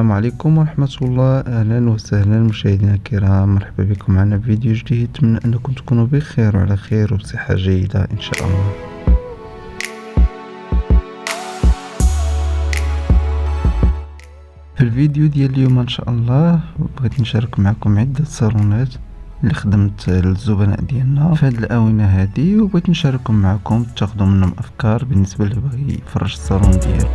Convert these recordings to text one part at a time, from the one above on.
السلام عليكم ورحمة الله. أهلا وسهلا مشاهدينا الكرام، مرحبا بكم معنا في فيديو جديد. أتمنى أنكم تكونوا بخير وعلى خير وبصحة جيدة إن شاء الله. في الفيديو ديال اليوم إن شاء الله بغيت نشارك معكم عدة صالونات اللي خدمت للزبناء ديالنا في هذه الآونة هذه، وبغيت نشاركهم معكم تاخذوا منهم أفكار بالنسبة اللي بغي يفرش الصالون ديالو.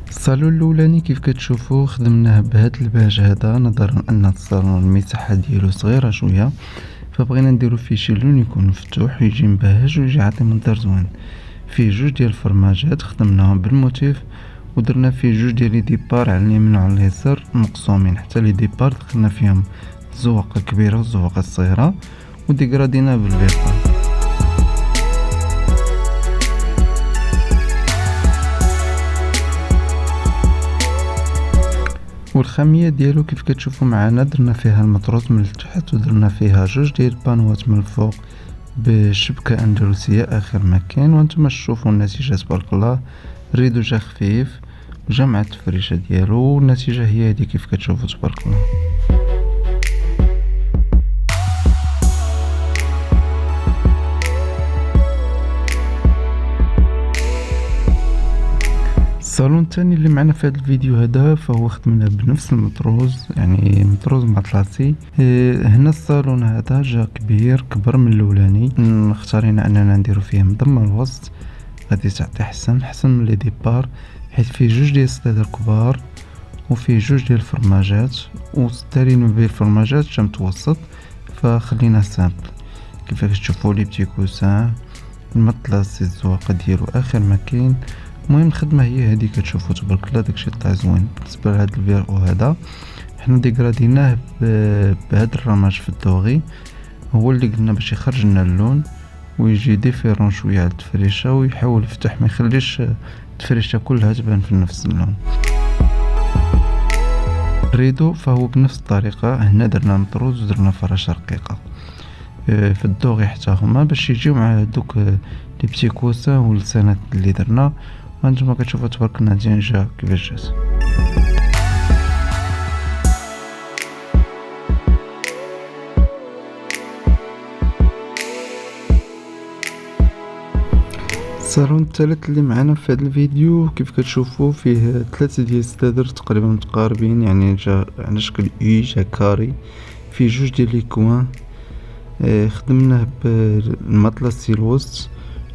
الصالون الاولاني كيف كتشوفوا خدمناه بهذا الباج هذا، نظرا ان الصالون المساحه ديالو صغيره شويه، فبغينا نديرو فيه شي لون يكون مفتوح ويجي مبهج ويجي عاطي منظر زوين. فيه جوج ديال الفرماجات خدمناهم بالموتيف، ودرنا فيه جوج ديال لي ديبار على اليمين وعلى اليسار مقسومين، حتى لي ديبار دخلنا فيهم الزواقه كبيره والزواقه الصغيره وديكرادينا بالبيطون. والخامية ديالو كيف كتشوفوا معنا درنا فيها المطروز من التحت، ودرنا فيها جوج ديال البانوات من الفوق بشبكة أندلسية آخر ما كاين، وانتم تشوفوا النتيجة تبارك الله. الريدو جا خفيف وجا مع التفريشة ديالو، والنتيجة هي هادي كيف كتشوفوا تبارك الله. الصالون الثاني اللي معنا في هذا الفيديو هذا فهو خدمنا بنفس المطروز، يعني مطروز مطلاسي. هنا الصالون هذا جا كبير كبر من الاولاني، اختارينا اننا نديرو فيه مضمه الوسط، غادي تعطي حسن من لي ديبار، حيث فيه جوج ديال السدادر كبار وفيه جوج ديال الفرماجات، والستارين بين الفرماجات جا متوسط، فخلينا سامبل كيف كتشوفوا لي بتي كوسان المطلاسي الزواقه ديالو اخر ما كاين. المهم الخدمه هي هذه كتشوفوا تبارك الله، داكشي طلع زوين. بالنسبه لهذا الفيرو هذا حنا ديكراديناه بهذا الرماج في الدوغي، هو اللي قلنا باش يخرج لنا اللون ويجي ديفيرون شويه على التفريشه، ويحاول يفتح ما يخليش التفريشه كلها تبان في نفس اللون. الريدو فهو بنفس الطريقه، هنا درنا مطروز ودرنا فراشة رقيقه في الدوغي حتى هما باش يجيو مع دوك لي بتي كوسان واللسانات اللي درنا، وانتما كتشوفوا تبارك النتيجه كيفاش جات. الصالون الثالث اللي معنا في هذا الفيديو كيف كتشوفوا فيه ثلاثه ديال السدادر تقريبا متقاربين، يعني جا على شكل اي، جا كاري، فيه جوج ديال لي كوان. خدمناه بالمطلسي الوسط،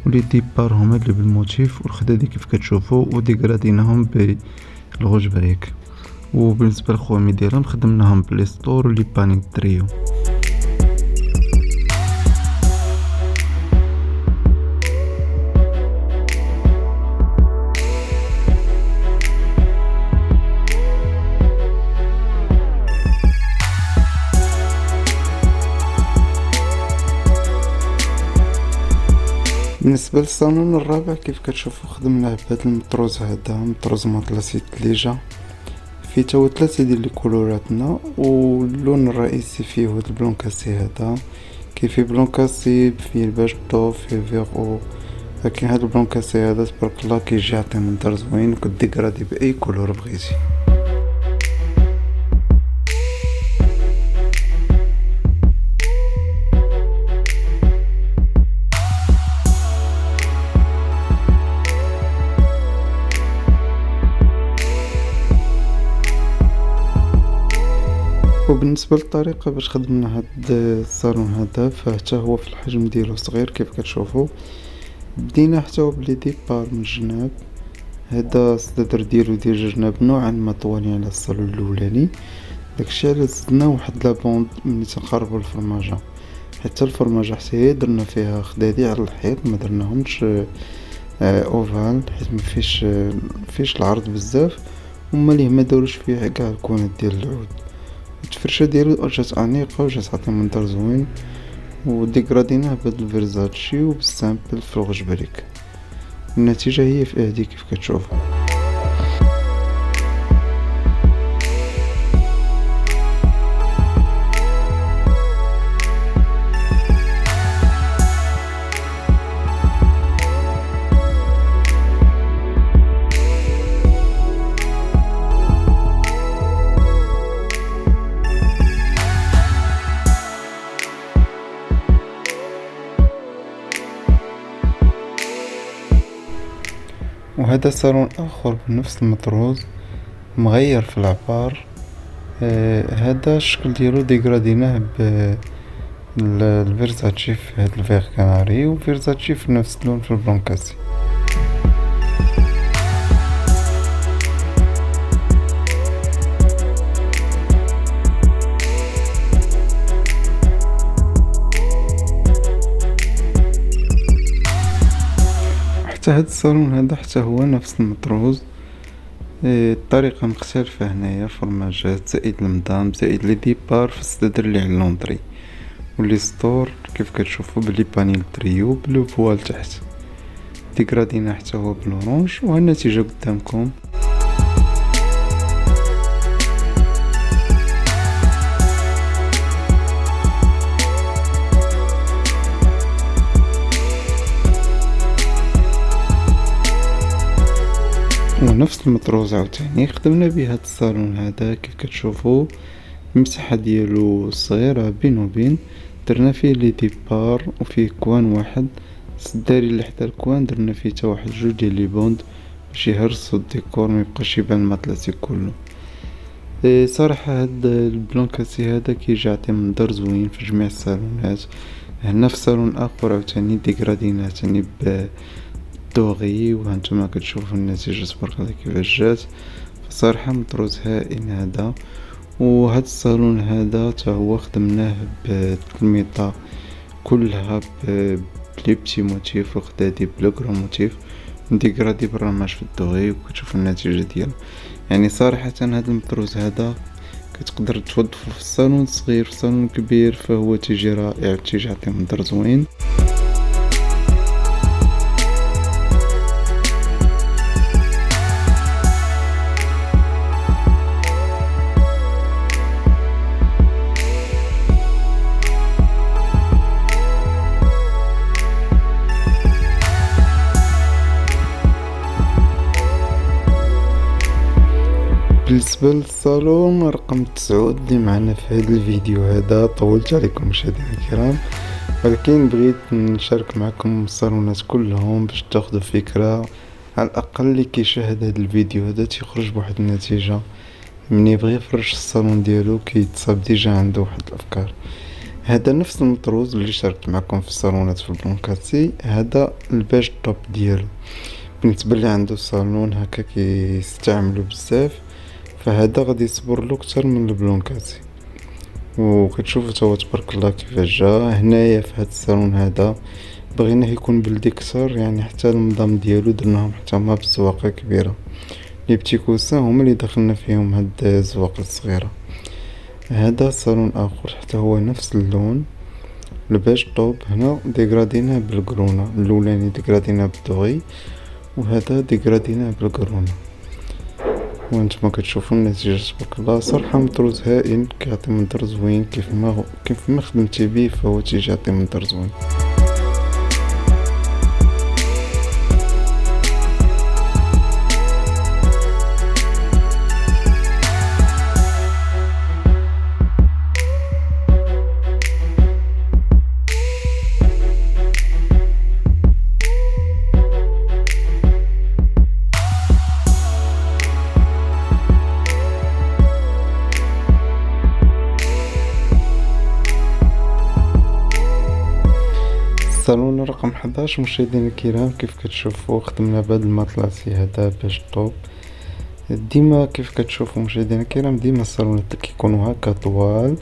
ولي ديبار هما اللي بالموتيف، والخدادي كيف كتشوفوا وديكراديناهم بالغوج بريك. وبالنسبه للخوامي ديالهم خدمناهم بليستور ولي بانيك تريو. بالنسبه للصالون الرابع كيف كتشوفوا خدمناه بهذا المطروز هذا، مطروز مطلسي تليجة، فيه تا ثلاثه ديال لي كولوراتنا، واللون الرئيسي فيه هو البلون كاسي هذا. كاين فيه بلون كاسي، فيه الباجطو، فيه فيغو، لكن هذا البلون كاسي هذا تبارك الله كيجي يعطي منظر زوين، وكديكرادي باي كولور بغيتي. وبالنسبه للطريقه باش خدمنا هاد الصالون هذا، فحتى هو في الحجم ديالو صغير كيف كتشوفوا. بدينا حتى هو بلي ديبار من الجناب، هذا الصدر ديالو ديال الجناب نوعا ما طوالين على الصالون الاولاني، داكشي علاش زدنا واحد لابوند ملي تنقربوا الفرماجه، حتى الفرماجه حتى هي درنا فيها خدادي على الحيط، ما درناهمش اوفال حيت ما فيش العرض بزاف، وما ليه ما داروش فيه كاع الكونات ديال العود. التفرشه ديالو جات انيقه وجات عطي منظر زوين، وديكراديناه بهاد الفيرزاتشي وبالسامبل في الغوج بريك. النتيجه هي في هادي كيف كتشوفوا. وهذا صالون اخر بنفس المطروز مغير في العبار. هذا الشكل ديالو ديكراديناه الفيرزاتشي في هاد الفيغ كناري وفيرزاتشي في نفس اللون في البلونكاسي. حتى هاد الصالون هذا حتى هو نفس المطروز. الطريقة مختلفة هنايا، فرماجات زائد المدام زائد لي ديبار في الصدر اللي على اللونطري، واللي ستور كيف كتشوفوا بلي بانيل تريو بلو فوال تحت ديكرادينا حتى هو بلورونج، والنتيجة قدامكم. ونفس المطروز عاوتاني خدمنا بيه هاد الصالون هذا كيف كتشوفوا، المساحة ديالو صغيرة بين وبين، درنا فيه لي ديبار وفيه كوان واحد السداري اللي حدا الكوان درنا فيه تا واحد جوج ديال لي بوند باش يهرسو الديكور ميبقاش يبان المطلسي كله. صراحة هاد البلونكاسي هذا كيجي يعطي منظر زوين في جميع الصالونات. هنا في صالون اخر عاوتاني ديكرادينا تاني دوغي، وهانتوما كتشوفوا النتيجة تبارك الله كيفاش جات. صراحة مطروز هائل هذا. وهاد الصالون هذا تا هو خدمناه بالميطا كلها بلي بتي موتيف وخدادي بلو كرو موتيف ديكرادي بالرماج في الدوغي، وكتشوف النتيجة ديالو. يعني صراحة هاد المطروز هذا كتقدر توظفو في الصالون صغير في الصالون كبير، فهو تيجي رائع، تيجي يعطي منظر زوين. بالنسبة للصالون رقم 9 اللي معنا في هذا الفيديو هذا، طولت عليكم مشاهدينا الكرام، ولكن بغيت نشارك معكم الصالونات كلهم باش تاخذوا فكرة على الاقل اللي كيشاهد هذا الفيديو هذا تيخرج بواحد النتيجة من يبغي يفرش الصالون ديالو كيتصاب ديجا عنده واحد الافكار. هذا نفس المطروز اللي شاركت معكم في الصالونات في البلونكاسي، هذا الباج توب ديالو بالنسبة اللي عنده صالون هكا كيستعملو بزاف، فهذا غادي يصبر له اكثر من البلونكاسي. وكتشوفوا توا تبارك الله كيفاش جا هنايا في هذا الصالون هذا. بغيناه يكون بلدي كثر، يعني حتى المدام ديالو درناهم حتى هما بزواقه كبيره، لي بتي كوسان هما اللي دخلنا فيهم هاد الزواق الصغيره. هذا صالون اخر حتى هو نفس اللون، الباج طوب هنا ديكراديناه بالكرونا، الاولاني ديكراديناه بالدوغي وهذا ديكراديناه بالكرونا، وانتما كتشوفوا النتيجة تبارك الله. صراحة مطروز هائل كيعطي منظر زوين، كيف ما خدمتي بيه فهو تيجي يعطي منظر زوين. صالون رقم 11 مشاهدينا الكرام، كيف كتشوفوا خدمنا بهذا المطلاسي هذا باش طوب. ديما كيف كتشوفوا مشاهدينا الكرام ديما الصالونات اللي كيكونوا هكا طوال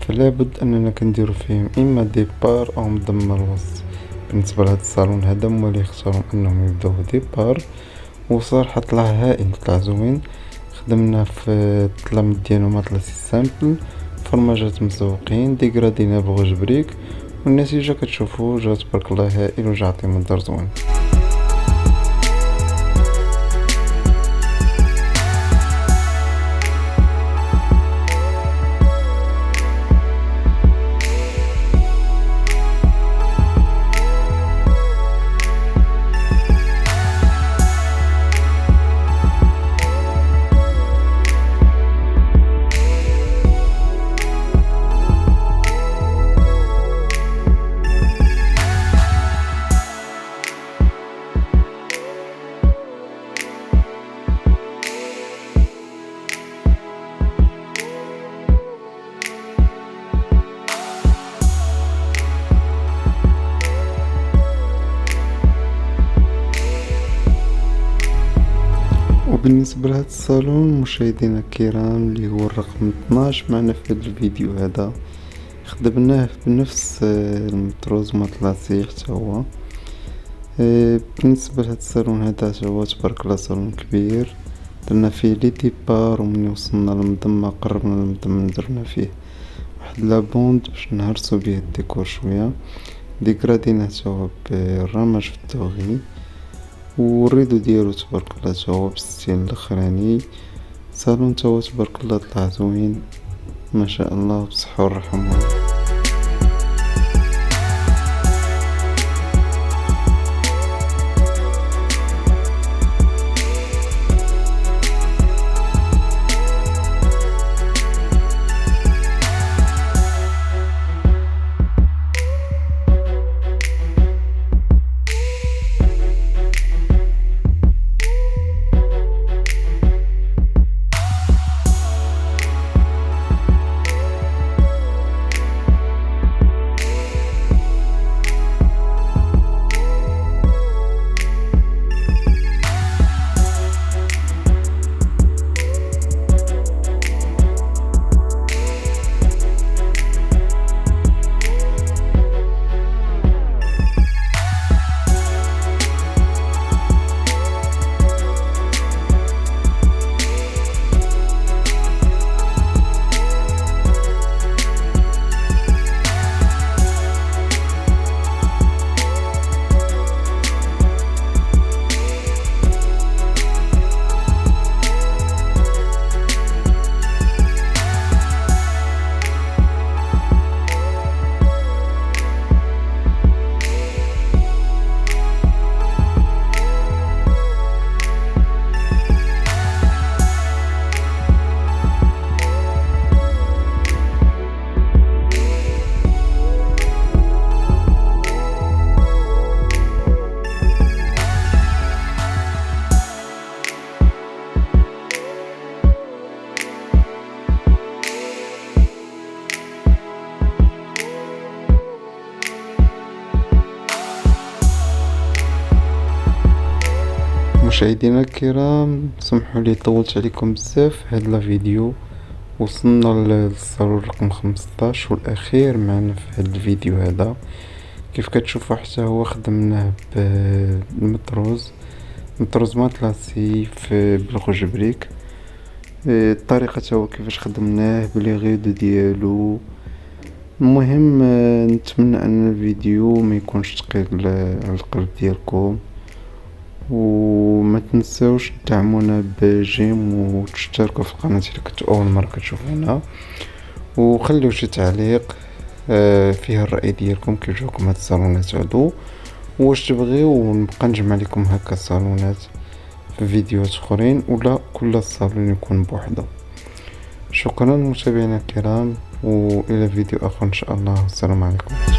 فلا بد اننا كنديرو فيهم اما ديبار او مضمر وسط. بالنسبه لهذا الصالون هذا هما اللي اختاروا انهم يبداو ديبار، وصراحه طلع هائل، طلع زوين. خدمنا في الظلام ديالو مطلاسي سامبل، فرماجات مزوقين، ديكرادينا بغوج بريك، والنتيجة كتشوفوا جا تبارك الله هائل وجا عطي منظر زوين. وبالنسبة لهذا الصالون مشاهدينا الكرام اللي هو الرقم 12 معنا في هذا الفيديو هذا، خدمناه بنفس المطروز مطلاسي حتى هو. بالنسبة لهذا الصالون هذا هو تبارك الله صالون كبير، درنا فيه لي ديبار، ومني وصلنا للمضمة قربنا للمضمة درنا فيه واحد لابوند باش نهرسو بيه الديكور شوية، ديكراديناه تا هو بالرمج في الدوغي، والريدو ديالو تبارك الله تا هو بالستيل الاخراني. صالون تا هو تبارك الله طلع زوين ما شاء الله بصحة والراحة. مشاهدينا الكرام، سمحوا لي طولت عليكم بزاف في هذا الفيديو. وصلنا للصالون رقم 15 والاخير معنا في هذا الفيديو هذا. كيف كتشوفوا حتى هو خدمناه بالمطروز مطلاسي في بالخجبريك. الطريقه تا هو كيفاش خدمناه بلي غيدو ديالو. المهم نتمنى ان الفيديو ما يكونش ثقيل على القلب ديالكم، وما تنسوش تدعمونا بجيم وتشتركوا في القناة إذا كنتو اول مره كتشوفونا، وخليو شي تعليق فيه الراي ديالكم كيف جاكم هاد الصالونات هادو، واش تبغيو نبقى نجمع لكم هكا صالونات في فيديوهات اخرين، ولا كل صالون يكون بوحدو. شكرا متابعينا الكرام، والى فيديو اخر ان شاء الله. والسلام عليكم.